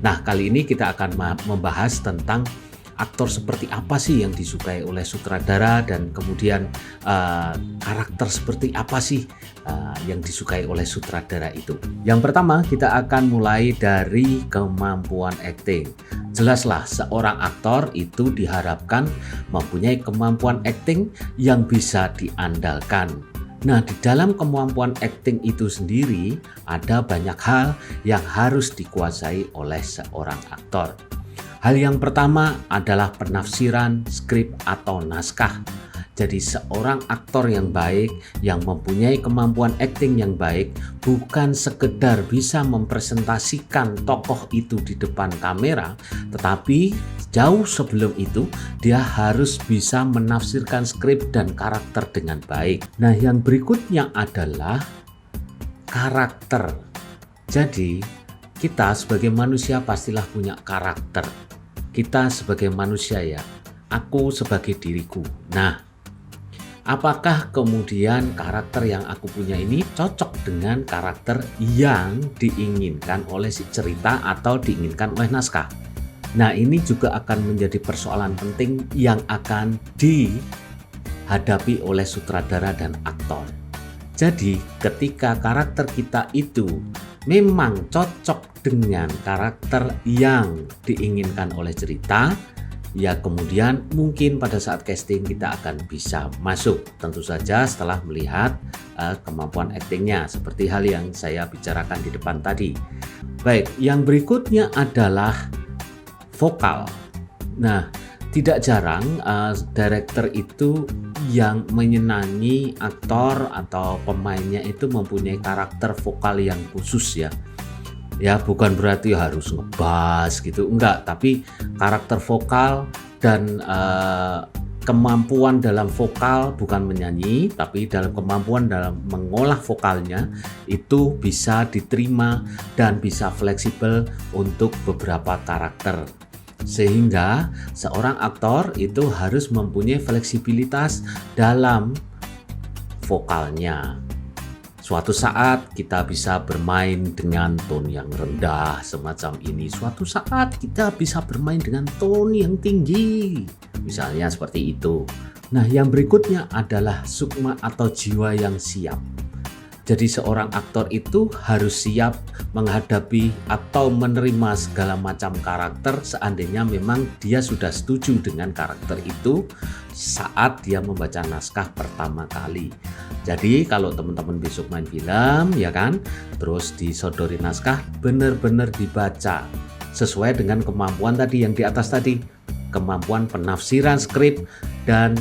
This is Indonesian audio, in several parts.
Nah, kali ini kita akan membahas tentang aktor seperti apa sih yang disukai oleh sutradara, dan kemudian karakter seperti apa sih yang disukai oleh sutradara itu. Yang pertama, kita akan mulai dari kemampuan akting. Jelaslah, seorang aktor itu diharapkan mempunyai kemampuan akting yang bisa diandalkan. Nah, di dalam kemampuan akting itu sendiri ada banyak hal yang harus dikuasai oleh seorang aktor. Hal yang pertama adalah penafsiran skrip atau naskah. Jadi seorang aktor yang baik, yang mempunyai kemampuan akting yang baik, bukan sekedar bisa mempresentasikan tokoh itu di depan kamera, tetapi jauh sebelum itu dia harus bisa menafsirkan skrip dan karakter dengan baik. Nah, yang berikutnya adalah karakter. Jadi kita sebagai manusia pastilah punya karakter. Kita sebagai manusia ya, aku sebagai diriku. Nah, apakah kemudian karakter yang aku punya ini cocok dengan karakter yang diinginkan oleh si cerita atau diinginkan oleh naskah? Nah, ini juga akan menjadi persoalan penting yang akan dihadapi oleh sutradara dan aktor. Jadi, ketika karakter kita itu memang cocok dengan karakter yang diinginkan oleh cerita, ya kemudian mungkin pada saat casting kita akan bisa masuk. Tentu saja setelah melihat kemampuan aktingnya, seperti hal yang saya bicarakan di depan tadi. Baik, yang berikutnya adalah vokal. Nah, tidak jarang director itu yang menyenangi aktor atau pemainnya itu mempunyai karakter vokal yang khusus ya. Ya, bukan berarti harus ngebas gitu, enggak, tapi karakter vokal dan kemampuan dalam vokal, bukan menyanyi, tapi dalam kemampuan dalam mengolah vokalnya itu bisa diterima dan bisa fleksibel untuk beberapa karakter. Sehingga seorang aktor itu harus mempunyai fleksibilitas dalam vokalnya. Suatu saat kita bisa bermain dengan tone yang rendah semacam ini. Suatu saat kita bisa bermain dengan tone yang tinggi. Misalnya seperti itu. Nah, yang berikutnya adalah sukma atau jiwa yang siap. Jadi seorang aktor itu harus siap menghadapi atau menerima segala macam karakter seandainya memang dia sudah setuju dengan karakter itu saat dia membaca naskah pertama kali. Jadi kalau teman-teman besok main film ya kan, terus disodori naskah, benar-benar dibaca sesuai dengan kemampuan tadi yang di atas tadi, kemampuan penafsiran skrip dan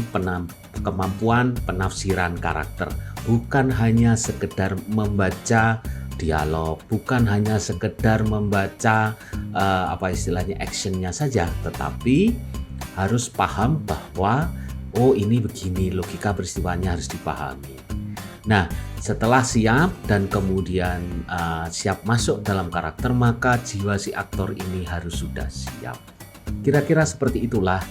kemampuan penafsiran karakter. Bukan hanya sekedar membaca dialog, bukan hanya sekedar membaca actionnya saja, tetapi harus paham bahwa oh ini begini, logika peristiwanya harus dipahami. Nah, setelah siap dan kemudian siap masuk dalam karakter, maka jiwa si aktor ini harus sudah siap. Kira-kira seperti itulah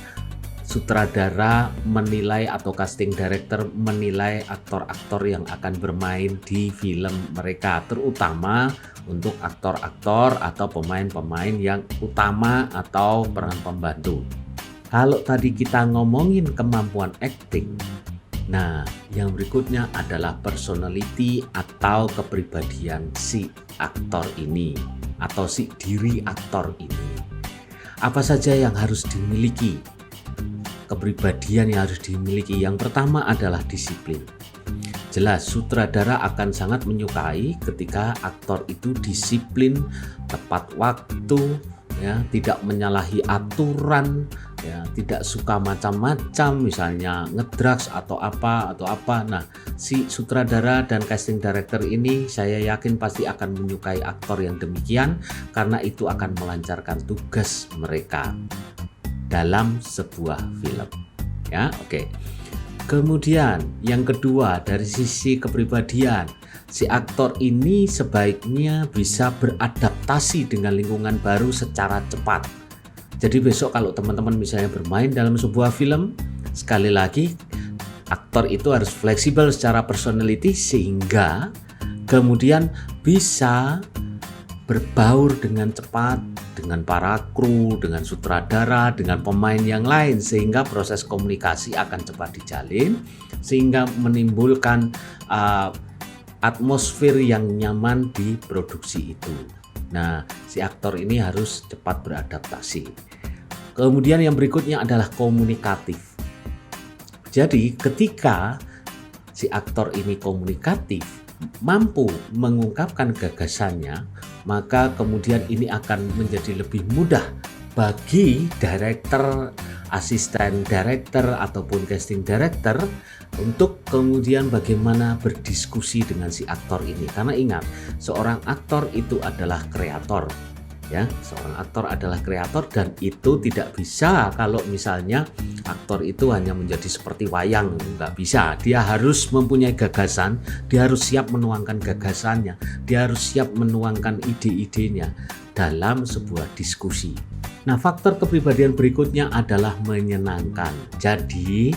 sutradara menilai atau casting director menilai aktor-aktor yang akan bermain di film mereka, terutama untuk aktor-aktor atau pemain-pemain yang utama atau peran pembantu. Kalau tadi kita ngomongin kemampuan acting, nah yang berikutnya adalah personality atau kepribadian si aktor ini atau si diri aktor ini. Apa saja yang harus dimiliki? Kepribadian yang harus dimiliki, yang pertama adalah disiplin. Jelas sutradara akan sangat menyukai ketika aktor itu disiplin, tepat waktu, ya, tidak menyalahi aturan, ya, tidak suka macam-macam, misalnya ngedrugs atau apa. Nah, si sutradara dan casting director ini saya yakin pasti akan menyukai aktor yang demikian, karena itu akan melancarkan tugas mereka dalam sebuah film. Ya, oke. Kemudian yang kedua, dari sisi kepribadian, si aktor ini sebaiknya bisa beradaptasi dengan lingkungan baru secara cepat. Jadi besok kalau teman-teman misalnya bermain dalam sebuah film, sekali lagi aktor itu harus fleksibel secara personality sehingga kemudian bisa berbaur dengan cepat dengan para kru, dengan sutradara, dengan pemain yang lain, sehingga proses komunikasi akan cepat dijalin, sehingga menimbulkan atmosfer yang nyaman di produksi itu. Nah, si aktor ini harus cepat beradaptasi. Kemudian yang berikutnya adalah komunikatif. Jadi ketika si aktor ini komunikatif, mampu mengungkapkan gagasannya, maka kemudian ini akan menjadi lebih mudah bagi director, asisten director ataupun casting director untuk kemudian bagaimana berdiskusi dengan si aktor ini. Karena ingat, seorang aktor itu adalah kreator. Ya, seorang aktor adalah kreator, dan itu tidak bisa kalau misalnya aktor itu hanya menjadi seperti wayang, nggak bisa. Dia harus mempunyai gagasan, dia harus siap menuangkan gagasannya, dia harus siap menuangkan ide-idenya dalam sebuah diskusi. Nah, faktor kepribadian berikutnya adalah menyenangkan. Jadi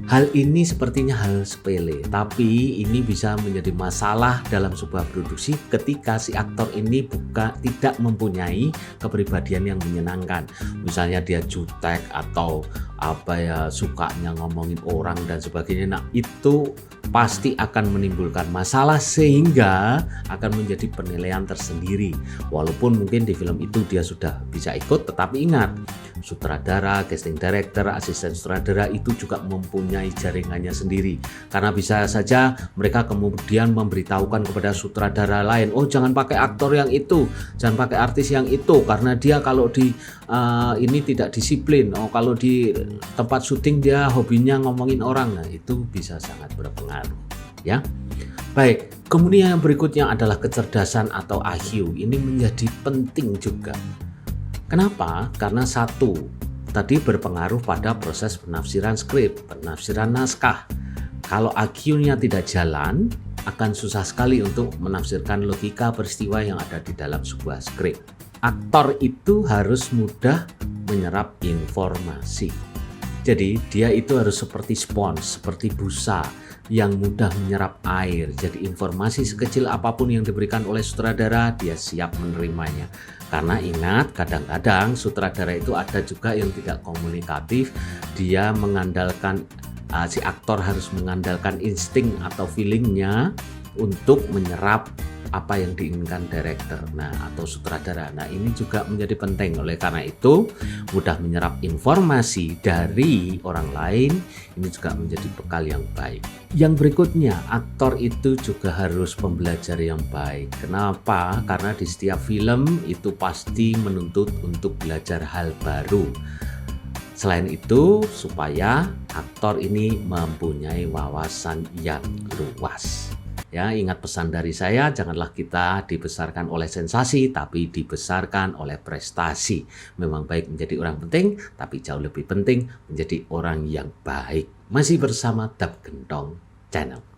hal ini sepertinya hal sepele, tapi ini bisa menjadi masalah dalam sebuah produksi ketika si aktor ini tidak mempunyai kepribadian yang menyenangkan. Misalnya dia jutek atau sukanya ngomongin orang dan sebagainya. Nah, itu pasti akan menimbulkan masalah sehingga akan menjadi penilaian tersendiri. Walaupun mungkin di film itu dia sudah bisa ikut, tetapi ingat, sutradara, casting director, asisten sutradara itu juga mempunyai jaringannya sendiri. Karena bisa saja mereka kemudian memberitahukan kepada sutradara lain, oh jangan pakai aktor yang itu, jangan pakai artis yang itu, karena dia kalau di ini tidak disiplin. Oh, kalau di tempat syuting dia hobinya ngomongin orang. Nah, itu bisa sangat berpengaruh, ya. Baik, kemudian yang berikutnya adalah kecerdasan atau IQ. Ini menjadi penting juga. Kenapa? Karena satu, tadi berpengaruh pada proses penafsiran skrip, penafsiran naskah. Kalau IQ-nya tidak jalan, akan susah sekali untuk menafsirkan logika peristiwa yang ada di dalam sebuah skrip. Aktor itu harus mudah menyerap informasi. Jadi dia itu harus seperti spons, seperti busa yang mudah menyerap air. Jadi informasi sekecil apapun yang diberikan oleh sutradara, dia siap menerimanya. Karena ingat, kadang-kadang sutradara itu ada juga yang tidak komunikatif. Dia mengandalkan, si aktor harus mengandalkan insting atau feelingnya untuk menyerap apa yang diinginkan director atau sutradara. Nah, ini juga menjadi penting. Oleh karena itu, mudah menyerap informasi dari orang lain ini juga menjadi bekal yang baik. Yang berikutnya, aktor itu juga harus pembelajar yang baik. Kenapa? Karena di setiap film itu pasti menuntut untuk belajar hal baru. Selain itu, supaya aktor ini mempunyai wawasan yang luas. Ya, ingat pesan dari saya, janganlah kita dibesarkan oleh sensasi, tapi dibesarkan oleh prestasi. Memang baik menjadi orang penting, tapi jauh lebih penting menjadi orang yang baik. Masih bersama Dap Gentong Channel.